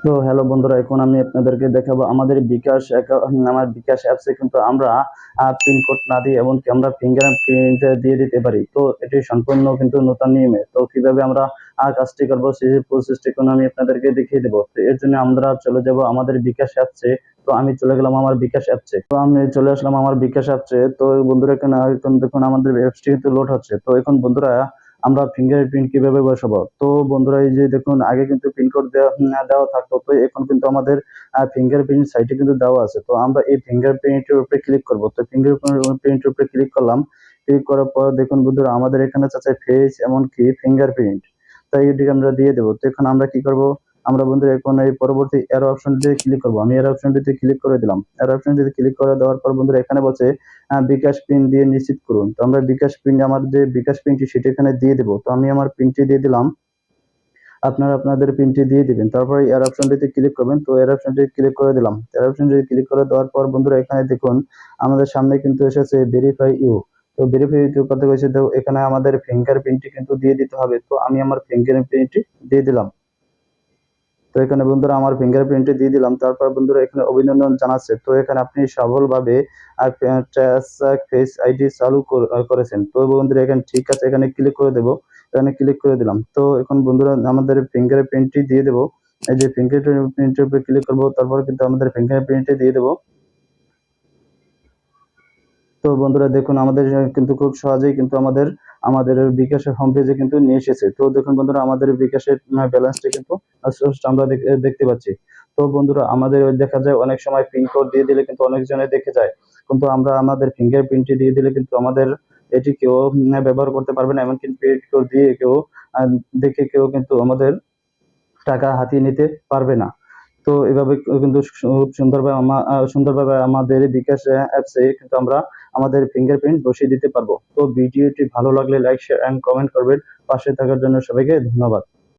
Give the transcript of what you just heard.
তো হ্যালো বন্ধুরা, এখন আমি আপনাদেরকে দেখাবো আমাদের আমার বিকাশ অ্যাপসে কিন্তু আমরা পিন কোড না দিয়ে এমনকি আমরা ফিঙ্গার প্রিন্ট দিয়ে দিতে পারি। তো এটি সম্পূর্ণ কিন্তু নতুন নিয়মে। তো কিভাবে আমরা কাজটি করবো সেই প্রসেসটি এখন আমি আপনাদেরকে দেখিয়ে দেবো। তো এর জন্য আমরা চলে যাব আমাদের বিকাশ অ্যাপসে। তো আমি চলে গেলাম আমার বিকাশ অ্যাপসে। তো আমি চলে আসলাম আমার বিকাশ অ্যাপসে। তো বন্ধুরা এখন দেখুন আমাদের অ্যাপসটি কিন্তু লোড হচ্ছে। তো এখন বন্ধুরা আমরা ফিঙ্গারপ্রিন্ট কিভাবে বসাবো। তো বন্ধুরা এই যে দেখুন আগে কিন্তু পিনকোড দেওয়া থাকতো, তো এখন কিন্তু আমাদের ফিঙ্গারপ্রিন্ট সাইটে কিন্তু দেওয়া আছে। তো আমরা এই ফিঙ্গারপ্রিন্টের উপরে ক্লিক করব। তো ফিঙ্গারপ্রিন্টের উপরে ক্লিক করলাম। ক্লিক করার পর দেখুন বন্ধুরা আমাদের এখানে আছে ফেস এমনকি ফিঙ্গারপ্রিন্ট। তাই এটিকে আমরা দিয়ে দেবো। তো এখন আমরা কি করব, আমরা বন্ধুরা এখন এই পরবর্তী এরো অপশনটিতে ক্লিক করব। আমি এরো অপশনটিতে ক্লিক করে দিলাম। এরো অপশনটিতে ক্লিক করে দেওয়ার পর বন্ধুরা এখানে বলছে বিকাশ পিন দিয়ে নিশ্চিত করুন। তো আমরা বিকাশ পিন, আমার যে বিকাশ পিনটি সেটা এখানে দিয়ে দেবো। তো আমি আমার পিনটি দিয়ে দিলাম। আপনারা আপনাদের পিনটি দিয়ে দিবেন। তারপরে এর অপশনটিতে ক্লিক করবেন। তো এর অপশনটি ক্লিক করে দিলাম। এর অপশনটি ক্লিক করে দেওয়ার পর বন্ধুরা এখানে দেখুন আমাদের সামনে কিন্তু এসেছে ভেরিফাই ইউ। তো ভেরিফাই ইউ করতে হয়েছে, তো এখানে আমাদের ফিঙ্গার প্রিন্টটি কিন্তু দিয়ে দিতে হবে। তো আমি আমার ফিঙ্গার প্রিন্টটি দিয়ে দিলাম। তো এখানে বন্ধুরা আমার ফিঙ্গারপ্রিন্টটি দিয়ে দিলাম। তারপর বন্ধুরা এখানে অভিনন্দন জানাচ্ছে। তো এখানে আপনি সফলভাবে ফেস আইডি চালু করেছেন। তো বন্ধুরা এখানে ঠিক আছে, এখানে ক্লিক করে দেবো। এখানে ক্লিক করে দিলাম। তো এখন বন্ধুরা আমাদের ফিঙ্গারপ্রিন্টটি দিয়ে দেবো। এই যে ফিঙ্গারপ্রিন্টের উপরে ক্লিক করবো, তারপর কিন্তু আমাদের ফিঙ্গারপ্রিন্টটি দিয়ে দেবো। তো বন্ধুরা দেখুন আমাদের কিন্তু খুব সহজেই কিন্তু আমাদের আমাদের বিকাশের হোম পেজে কিন্তু নিয়ে এসেছে। তো দেখুন বন্ধুরা আমাদের বিকাশের ব্যালেন্সটা কিন্তু আমরা দেখতে পাচ্ছি। তো বন্ধুরা আমাদের দেখা যায় অনেক সময় পিন কোড দিয়ে দিলে কিন্তু অনেকজনে দেখে যায়, কিন্তু আমরা আমাদের ফিঙ্গার প্রিন্টটি দিয়ে দিলে কিন্তু আমাদের এটি কেউ ব্যবহার করতে পারবে না। এমনকি পিন কোড দিয়ে কেউ দেখে কেউ কিন্তু আমাদের টাকা হাতিয়ে নিতে পারবে না। তো এভাবে কিন্তু খুব সুন্দরভাবে আমাদের বিকাশ অ্যাপসে কিন্তু আমরা আমাদের ফিঙ্গারপ্রিন্ট বসিয়ে দিতে পারবো। তো ভিডিওটি ভালো লাগলে লাইক, শেয়ার এন্ড কমেন্ট করবেন। পাশে থাকার জন্য সবাইকে ধন্যবাদ।